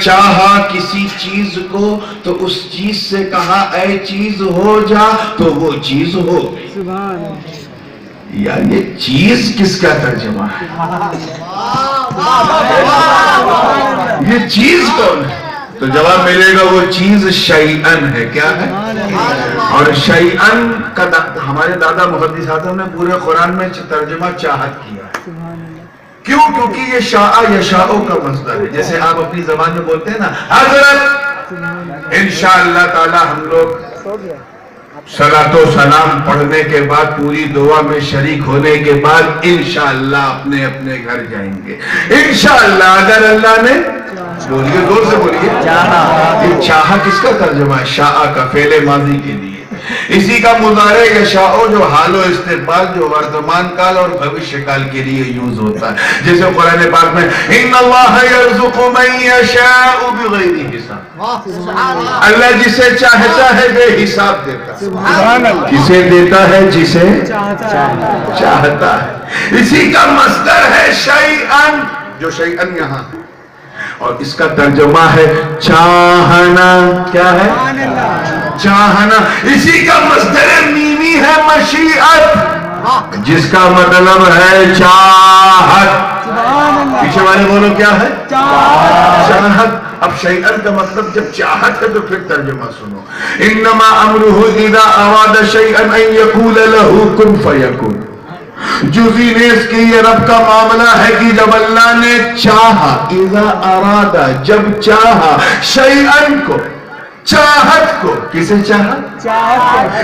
چاہا کسی چیز کو تو اس چیز سے کہا اے چیز ہو جا تو وہ چیز ہو گئی. سبحان اللہ. یار یہ چیز کس کا ترجمہ ہے؟ یہ چیز کون ہے؟ تو جواب ملے گا وہ چیز شیئن ہے. کیا ہے؟ اور شیئن کا ہمارے دادا محدث اعظم نے پورے قرآن میں ترجمہ چاہت کیا ہے. کیوں؟ کیونکہ یہ شاء یشاء کا مصدر ہے. جیسے آپ اپنی زبان میں بولتے ہیں نا حضرت، انشاءاللہ تعالی ہم لوگ صلاۃ و سلام پڑھنے کے بعد پوری دعا میں شریک ہونے کے بعد انشاءاللہ اپنے اپنے گھر جائیں گے. انشاءاللہ اگر اللہ نے، بولیے زور سے بولیے، یہ چاہا کس کا ترجمہ ہے؟ شاء کا، فعل ماضی کے لیے. اسی کا مضارع یشاء جو حال و استقبال، جو ورتمان کال اور بھوشیہ کال کے لیے یوز ہوتا ہے. جیسے قرآن پاک میں ان اللہ یرزق من یشاء بغیر حساب، اللہ جسے چاہتا ہے بے حساب دیتا ہے. کسے دیتا ہے؟ جسے چاہتا ہے. اسی کا مصدر ہے شیئن، جو شیئن یہاں ہے، اور اس کا ترجمہ ہے چاہنا. کیا ہے؟ چاہنا. اسی کا مصدر میمی ہے مشیعت، جس کا مطلب ہے چاہت. پیچھے والے بولو کیا ہے؟ چاہت. اب شیئن کا مطلب جب چاہت ہے تو پھر ترجمہ سنو. انما امرہ اذا اراد شیئا ان یقول له کن فیکن. جزی نیز کی یہ رب کا معاملہ ہے کہ جب اللہ نے چاہا، اذا ارادہ جب چاہا، شیئن کو، چاہت کو. کسے چاہا؟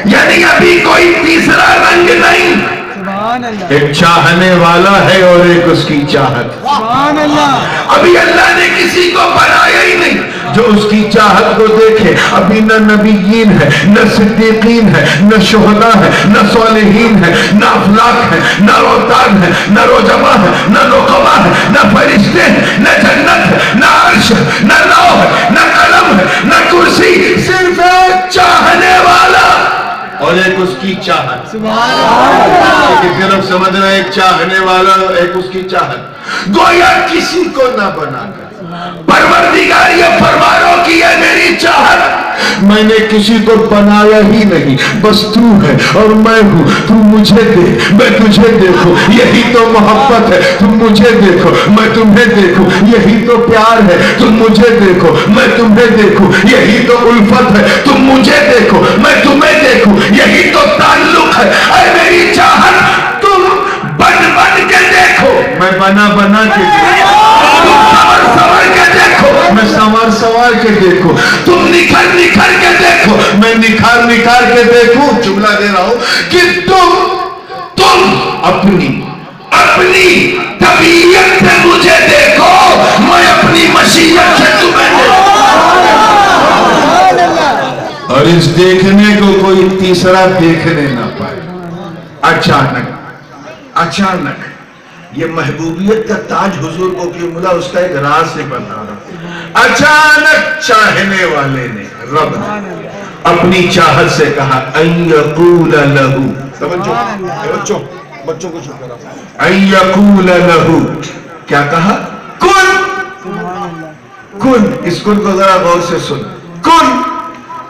یعنی ابھی کوئی تیسرا رنگ نہیں. ایک چاہنے والا ہے اور ایک اس کی چاہت. ابھی اللہ نے کسی کو بنایا ہی نہیں جو اس کی چاہت کو دیکھے. ابھی نہ نبیین ہے، نہ صدیقین ہے، نہ شہداء ہے، نہ صالحین ہے، نہ افلاک ہے، نہ روتان ہے، نہ رجما ہے، نہ نقبا ہے، نہ فرشتے ہیں، نہ جنت ہے، نہ عرش ہے، نہ لوح ہے، نہ قلم ہے، نہ کرسی. صرف ایک چاہنے والا اور ایک اس کی چاہت. پھر اب سمجھنا، ایک چاہنے والا اور ایک اس کی چاہت. گویا کسی کو نہ بنا کر پروردگار یہ فرمانو کی ہے میری چاہت، میں نے کسی کو بنایا ہی نہیں، بس تو ہے اور میں ہوں. تو مجھے دیکھ، میں تجھے دیکھوں، یہی تو محبت ہے. تم مجھے دیکھو، میں تمہیں دیکھوں، یہی تو پیار ہے. تم مجھے دیکھو، میں تمہیں دیکھوں، یہی تو الفت ہے. تم مجھے دیکھو، میں تمہیں دیکھوں، یہی تو تعلق ہے. اے میری چاہت، تم بن کے دیکھو، میں بنا کے دیکھو. تم سنور کے دیکھو، میں سنور کے دیکھو. تم نکھر کے دیکھو، میں نکھار کے دیکھوں. جملہ دے رہا ہوں کہ تم اپنی طبیعت سے مجھے دیکھو، میں اپنی مشیت سے تمہیں دیکھوں. اور اس دیکھنے کو کوئی تیسرا دیکھنے نہ پائے. اچانک یہ محبوبیت کا تاج حضور کو کہ ملا اس کا ایک راز سے بتا رہا. اچانک چاہنے والے نے، رب نے اپنی چاہت سے کہا ان یقول لہو. بچوں کو چپ کرا. ان یقول لہو، کیا کہا؟ کن. اس کن کو ذرا غور سے سن. کن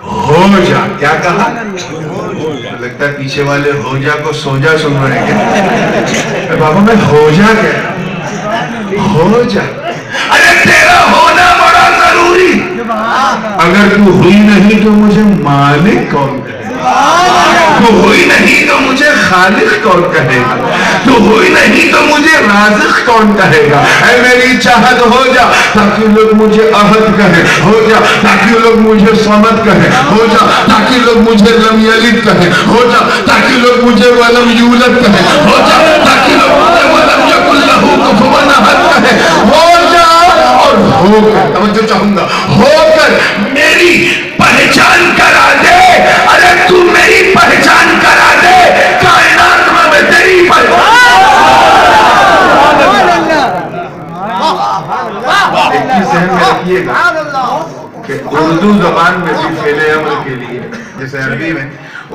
ہو جا. کیا کہا؟ لگتا ہے پیچھے والے ہو جا کو سو جا سن رہے ہیں. بابا میں ہو جا کیا؟ ہو جا. ارے تیرا ہونا بڑا ضروری. اگر تو ہوئی نہیں تو مجھے مالک کون کہے گا؟ تو ہوئی نہیں تو مجھے خالق کون کہے گا؟ تو ہوئی نہیں تو مجھے رازق کون کہے گا؟ اے میری چاہت ہو جا تاکہ لوگ مجھے احد کہیں. ہو جا تاکہ لوگ مجھے صمد کہیں. ہو جا تاکہ لوگ مجھے لم یلد کہیں. ہو جا تاکہ لوگ مجھے ولم یولد کہیں. ہو جا تاکہ لوگ مجھے ولم یکن لہ کفوا احد کہیں. ہو جا اور ہو کر، توجہ چاہوں گا، ہو کر میری پہچان کرا دے. ارے تو میری پہچان کرا دے، کائنات میں تیری پہچان. ایک چیز ذہن میں رکھیے گا کہ اردو زبان میں بھی فعل امر کے لیے، جیسے عربی میں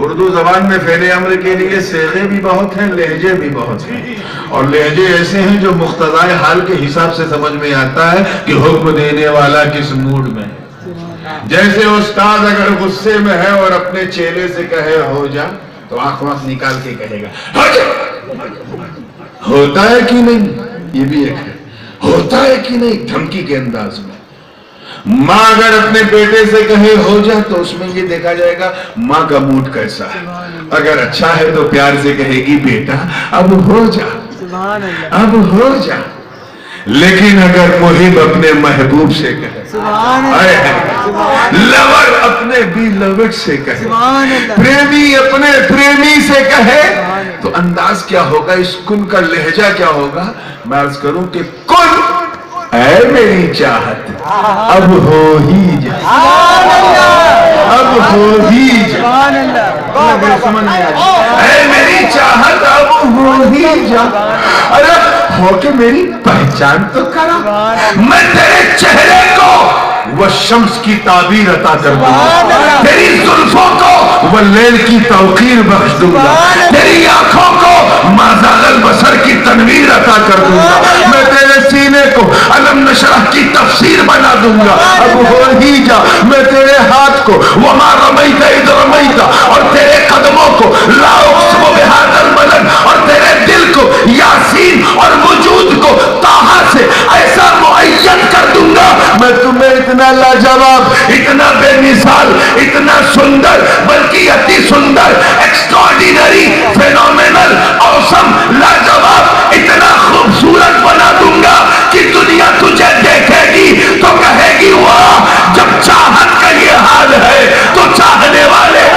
اردو زبان میں فعل امر کے لیے صیغے بھی بہت ہیں، لہجے بھی بہت ہیں، اور لہجے ایسے ہیں جو مقتضائے حال کے حساب سے سمجھ میں آتا ہے کہ حکم دینے والا کس موڈ میں ہے۔ جیسے استاد اگر غصے میں ہے اور اپنے چیلے سے کہے ہو جا تو آنکھ نکال کے کہے گا ہو جا، ہوتا ہے کہ نہیں؟ یہ بھی ایک ہے، ہوتا ہے کہ نہیں، دھمکی کے انداز میں۔ ماں اگر اپنے بیٹے سے کہے ہو جا تو اس میں یہ دیکھا جائے گا ماں کا موڈ کیسا ہے۔ اگر اچھا ہے تو پیار سے کہے گی بیٹا اب ہو جا، اب ہو جا۔ لیکن اگر محب اپنے محبوب سے کہے، لور اپنے بی لوڈ سے کہے، پریمی اپنے پریمی سے کہے تو انداز کیا ہوگا، اس کن کا لہجہ کیا ہوگا؟ میں عرض کروں کہ کن اے میری چاہت اب ہو ہی جا، اب ہو ہی جا، سمجھ میں آیا؟ اے میری چاہت اب ہو ہی جا، ارے ہو کے میری پہچان تو کرا، میں تیرے چہرے کو وہ شمس کی تعبیر عطا کر دوں گا، تیری زلفوں کو وہ لیل کی توقیر بخش دوں گا، تیری آنکھوں کو مازال البصر کی تنویر عطا کر دوں گا، میں تیرے سینے کو علم نشرح کی تفسیر بنا دوں گا، اب ہو ہی جا، میں تیرے ہاتھ کو وما رمیت اذ رمیت اور تیرے قدموں کو لا اقسم بہذا البلد اور تیرے دل کو یاسین اور وجود کو طٰہٰ سے ایسا معین کر دوں گا، میں تمہیں اتنا لاجواب، اتنا بے مثال، اتنا سندر، بلکہ اتی سندر، ایکسٹراڈینری، فینومینل، اوسم، لاجواب، اتنا خوبصورت بنا دوں گا کہ دنیا تجھے دیکھے گی تو کہے گی واہ، جب چاہت کا یہ حال ہے تو چاہنے والے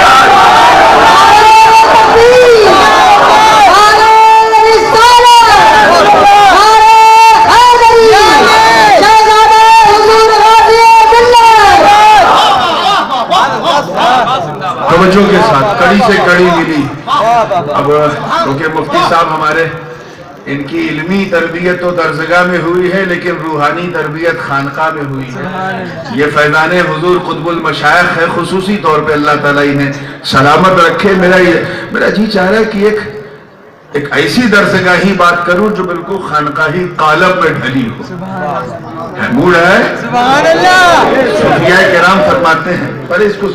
توجہ کے ساتھ کڑی سے کڑی ملی۔ اب کیونکہ مفتی صاحب ہمارے، ان کی علمی تربیت تو درسگاہ میں ہوئی ہے لیکن روحانی تربیت خانقاہ میں ہوئی ہے۔ یہ فیضان حضور قطب المشائخ ہے، خصوصی طور پہ اللہ تعالیٰ انہیں سلامت رکھے۔ میرا جی چاہ رہا ہے کہ ایک ایسی درسگاہی بات کروں جو بالکل خانقاہی قالب میں ڈھلی ہو۔ موڈ ہے؟ صوفیاء کرام فرماتے ہیں پر اس کو